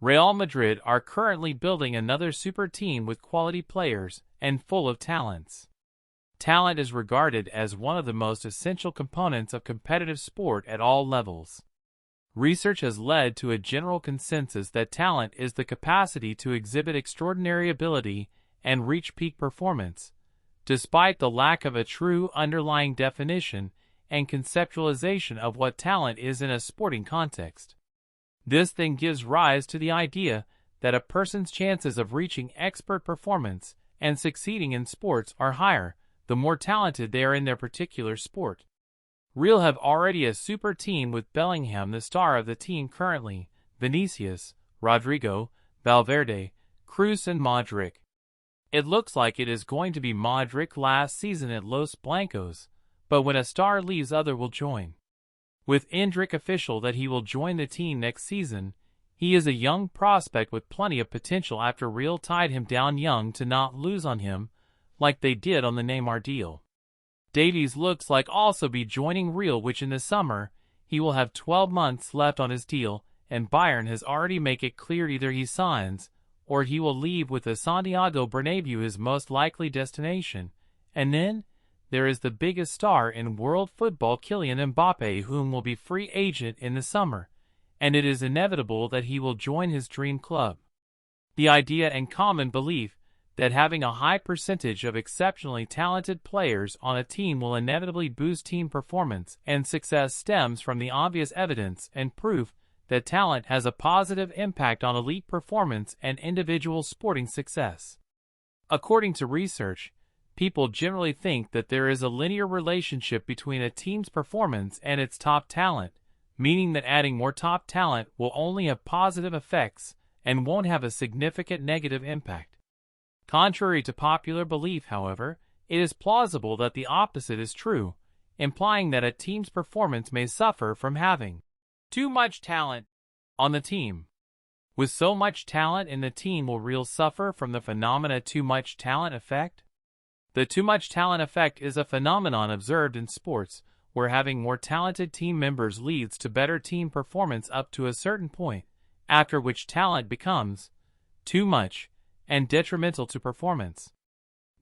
Real Madrid are currently building another super team with quality players and full of talents. Talent is regarded as one of the most essential components of competitive sport at all levels. Research has led to a general consensus that talent is the capacity to exhibit extraordinary ability and reach peak performance, despite the lack of a true underlying definition and conceptualization of what talent is in a sporting context. This then gives rise to the idea that a person's chances of reaching expert performance and succeeding in sports are higher the more talented they are in their particular sport. Real have already a super team with Bellingham the star of the team currently, Vinicius, Rodrigo, Valverde, Cruz and Modric. It looks like it is going to be Modric last season at Los Blancos, but when a star leaves other will join. With Endrick official that he will join the team next season, he is a young prospect with plenty of potential after Real tied him down young to not lose on him, like they did on the Neymar deal. Davies looks like also be joining Real, which in the summer, he will have 12 months left on his deal, and Bayern has already made it clear either he signs, or he will leave, with the Santiago Bernabeu his most likely destination. And then, there is the biggest star in world football, Kylian Mbappe, whom will be free agent in the summer, and it is inevitable that he will join his dream club. The idea and common belief that having a high percentage of exceptionally talented players on a team will inevitably boost team performance and success stems from the obvious evidence and proof that talent has a positive impact on elite performance and individual sporting success. According to research, people generally think that there is a linear relationship between a team's performance and its top talent, meaning that adding more top talent will only have positive effects and won't have a significant negative impact. Contrary to popular belief, however, it is plausible that the opposite is true, implying that a team's performance may suffer from having too much talent on the team. With so much talent in the team, will Real suffer from the phenomena too much talent effect? The too much talent effect is a phenomenon observed in sports, where having more talented team members leads to better team performance up to a certain point, after which talent becomes too much and detrimental to performance.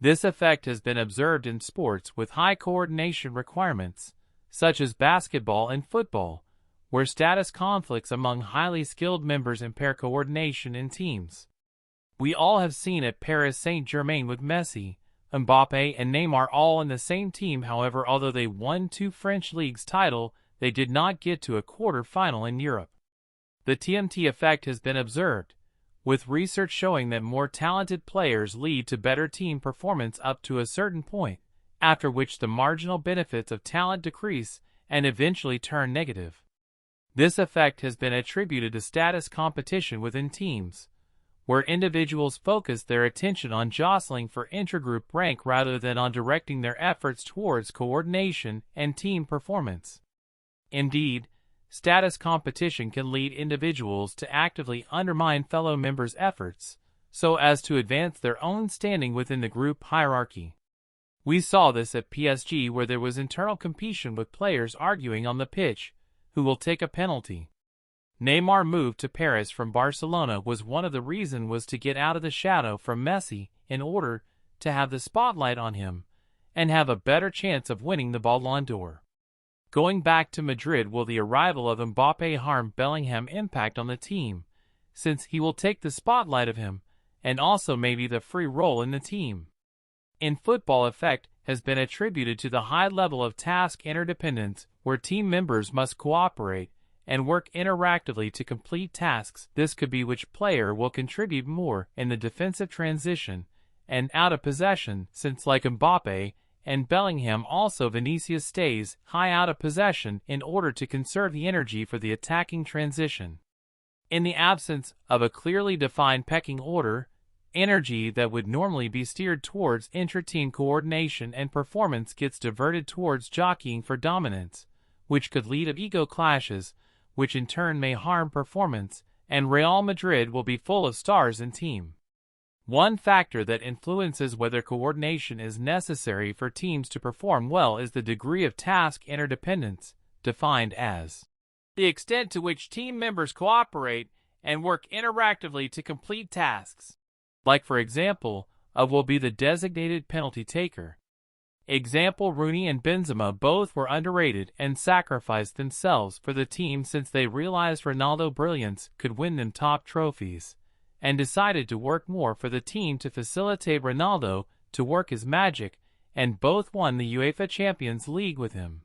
This effect has been observed in sports with high coordination requirements, such as basketball and football, where status conflicts among highly skilled members impair coordination in teams. We all have seen at Paris Saint-Germain with Messi, Mbappe and Neymar all in the same team. However, although they won 2 French leagues title, they did not get to a quarter-final in Europe. The TMT effect has been observed, with research showing that more talented players lead to better team performance up to a certain point, after which the marginal benefits of talent decrease and eventually turn negative. This effect has been attributed to status competition within teams, where individuals focus their attention on jostling for intragroup rank rather than on directing their efforts towards coordination and team performance. Indeed, status competition can lead individuals to actively undermine fellow members' efforts, so as to advance their own standing within the group hierarchy. We saw this at PSG, where there was internal competition with players arguing on the pitch who will take a penalty. Neymar moved to Paris from Barcelona was one of the reasons was to get out of the shadow from Messi in order to have the spotlight on him and have a better chance of winning the Ballon d'Or. Going back to Madrid, will the arrival of Mbappe harm Bellingham impact on the team, since he will take the spotlight of him, and also maybe the free role in the team? In football, effect has been attributed to the high level of task interdependence, where team members must cooperate and work interactively to complete tasks. This could be which player will contribute more in the defensive transition and out of possession, since like Mbappe and Bellingham, also Vinicius stays high out of possession in order to conserve the energy for the attacking transition. In the absence of a clearly defined pecking order, energy that would normally be steered towards intra-team coordination and performance gets diverted towards jockeying for dominance, which could lead to ego clashes, which in turn may harm performance, and Real Madrid will be full of stars in team. One factor that influences whether coordination is necessary for teams to perform well is the degree of task interdependence, defined as the extent to which team members cooperate and work interactively to complete tasks. Like for example, will be the designated penalty taker. Example Rooney and Benzema both were underrated and sacrificed themselves for the team since they realized Ronaldo's brilliance could win them top trophies, and decided to work more for the team to facilitate Ronaldo to work his magic, and both won the UEFA Champions League with him.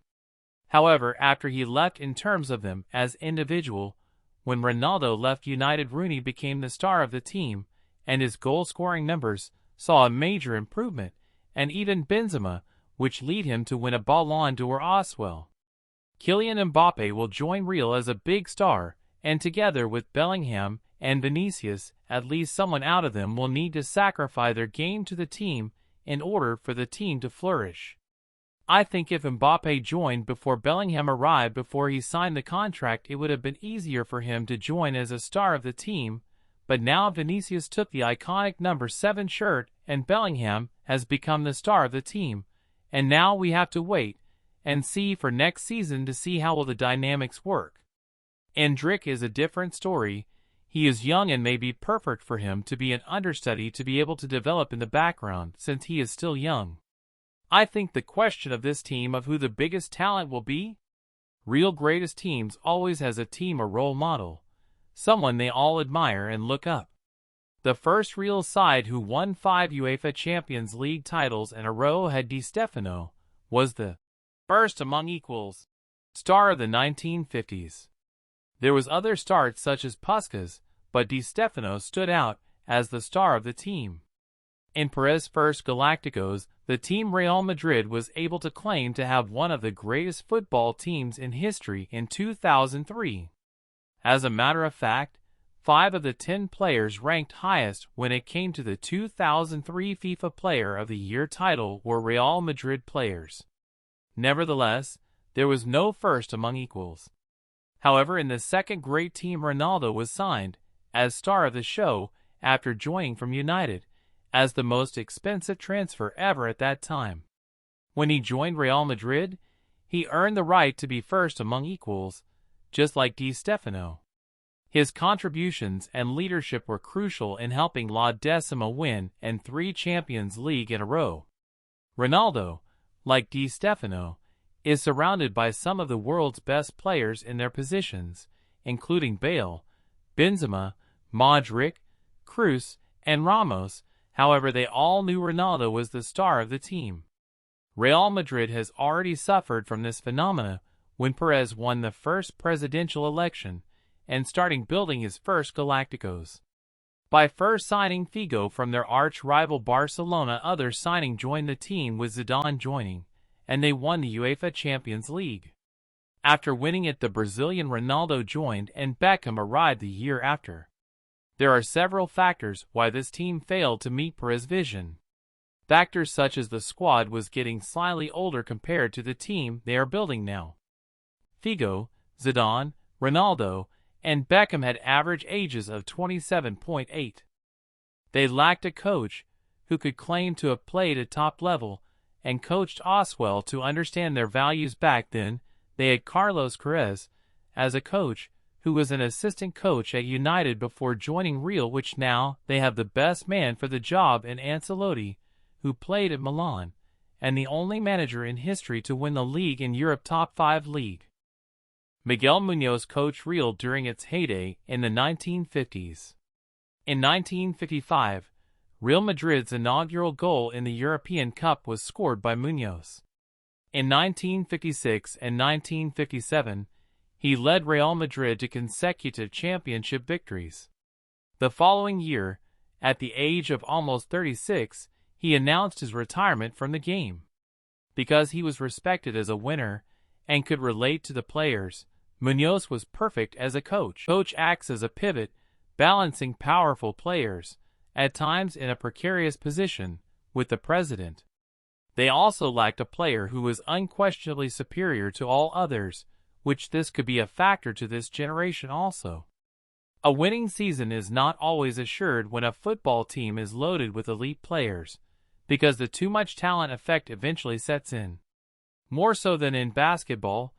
However, after he left in terms of them as individual, when Ronaldo left United, Rooney became the star of the team, and his goal-scoring numbers saw a major improvement, and even Benzema, which lead him to win a Ballon d'Or as well. Kylian Mbappe will join Real as a big star, and together with Bellingham and Vinicius, at least someone out of them will need to sacrifice their game to the team in order for the team to flourish. I think if Mbappe joined before Bellingham arrived before he signed the contract, it would have been easier for him to join as a star of the team, but now Vinicius took the iconic number 7 shirt and Bellingham has become the star of the team, and now we have to wait and see for next season to see how will the dynamics work. Endrick is a different story. He is young and may be perfect for him to be an understudy to be able to develop in the background since he is still young. I think the question of this team of who the biggest talent will be? Real greatest teams always has a team or role model, someone they all admire and look up. The first Real side who won 5 UEFA Champions League titles in a row had Di Stefano, was the first among equals star of the 1950s. There was other stars such as Puskas, but Di Stefano stood out as the star of the team. In Perez's first Galacticos, the team Real Madrid was able to claim to have one of the greatest football teams in history in 2003. As a matter of fact, 5 of the 10 players ranked highest when it came to the 2003 FIFA Player of the Year title were Real Madrid players. Nevertheless, there was no first among equals. However, in the second great team, Ronaldo was signed as star of the show after joining from United, as the most expensive transfer ever at that time. When he joined Real Madrid, he earned the right to be first among equals, just like Di Stefano. His contributions and leadership were crucial in helping La Decima win and 3 Champions League in a row. Ronaldo, like Di Stefano, is surrounded by some of the world's best players in their positions, including Bale, Benzema, Modric, Kroos, and Ramos. However, they all knew Ronaldo was the star of the team. Real Madrid has already suffered from this phenomena when Perez won the first presidential election and starting building his first Galacticos. By first signing Figo from their arch-rival Barcelona, other signing joined the team with Zidane joining, and they won the UEFA Champions League. After winning it, the Brazilian Ronaldo joined and Beckham arrived the year after. There are several factors why this team failed to meet Perez's vision. Factors such as the squad was getting slightly older compared to the team they are building now. Figo, Zidane, Ronaldo, and Beckham had average ages of 27.8. They lacked a coach who could claim to have played at top level and coached Oswell to understand their values. Back then, they had Carlos Queiroz as a coach who was an assistant coach at United before joining Real, which now they have the best man for the job in Ancelotti, who played at Milan, and the only manager in history to win the league in Europe top 5 league. Miguel Muñoz coached Real during its heyday in the 1950s. In 1955, Real Madrid's inaugural goal in the European Cup was scored by Muñoz. In 1956 and 1957, he led Real Madrid to consecutive championship victories. The following year, at the age of almost 36, he announced his retirement from the game. Because he was respected as a winner and could relate to the players, Muñoz was perfect as a coach. Coach acts as a pivot, balancing powerful players, at times in a precarious position, with the president. They also lacked a player who was unquestionably superior to all others, which this could be a factor to this generation also. A winning season is not always assured when a football team is loaded with elite players, because the too much talent effect eventually sets in. More so than in basketball,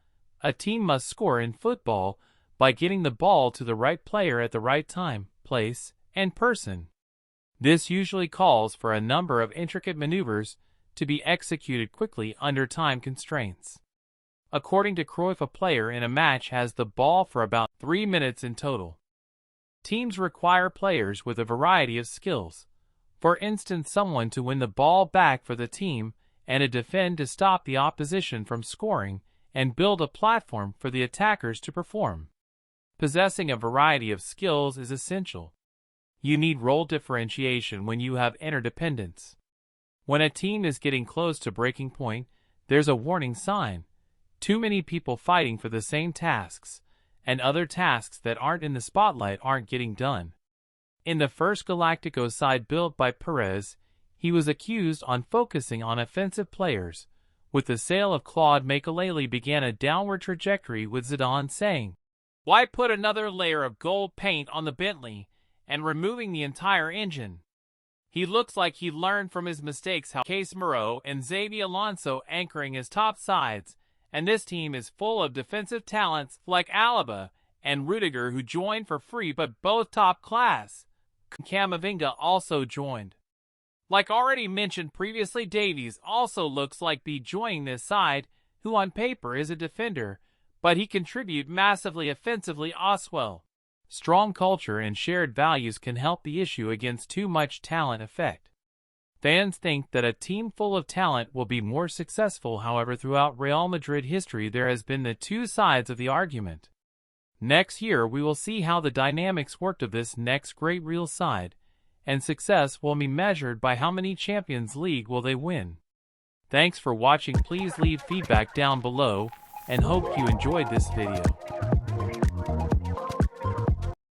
a team must score in football, by getting the ball to the right player at the right time, place, and person. This usually calls for a number of intricate maneuvers to be executed quickly under time constraints. According to Cruyff, a player in a match has the ball for about 3 minutes in total. Teams require players with a variety of skills. For instance, someone to win the ball back for the team and a defend to stop the opposition from scoring and build a platform for the attackers to perform. Possessing a variety of skills is essential. You need role differentiation when you have interdependence. When a team is getting close to breaking point, there's a warning sign. Too many people fighting for the same tasks, and other tasks that aren't in the spotlight aren't getting done. In the first Galacticos side built by Perez, he was accused on focusing on offensive players. With the sale of Claude Makelele began a downward trajectory, with Zidane saying, "Why put another layer of gold paint on the Bentley and removing the entire engine?" He looks like he learned from his mistakes. How Casemiro and Xabi Alonso anchoring his top sides, and this team is full of defensive talents like Alaba and Rudiger, who joined for free but both top class. Camavinga also joined. Like already mentioned previously, Davies also looks like be joining this side, who on paper is a defender, but he contribute massively offensively as well. Strong culture and shared values can help the issue against too much talent effect. Fans think that a team full of talent will be more successful. However, throughout Real Madrid history there has been the two sides of the argument. Next year we will see how the dynamics worked of this next great Real side, and success will be measured by how many Champions League will they win. Thanks for watching. Please leave feedback down below, and hope you enjoyed this video.